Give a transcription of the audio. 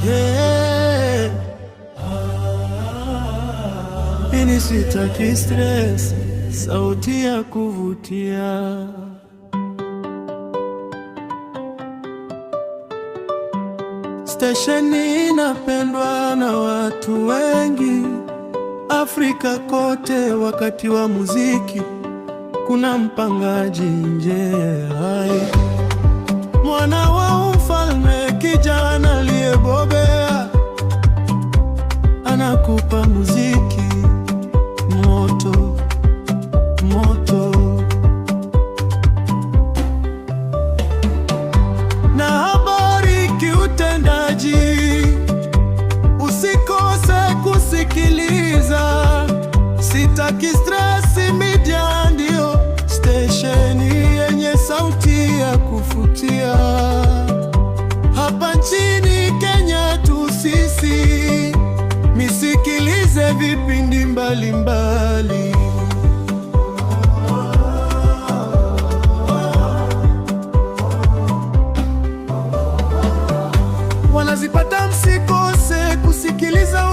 Yeah. Mimi sitaki stress, sauti ya kuvutia. Stesheni inapendwa na watu wengi Afrika kote. Wakati wa muziki kuna mpangaji nje. Hai, mwana wa mfalme, kijana aliyebobea, anakupa muziki moto moto na habari kiutendaji. Usikose kusikiliza. Sitaki stress media, ndio stesheni yenye sauti ya kufutia. Hapa nchini Kenya tu sisi, misikilize vipindi mbalimbali. Wanazipata, msikose kusikiliza.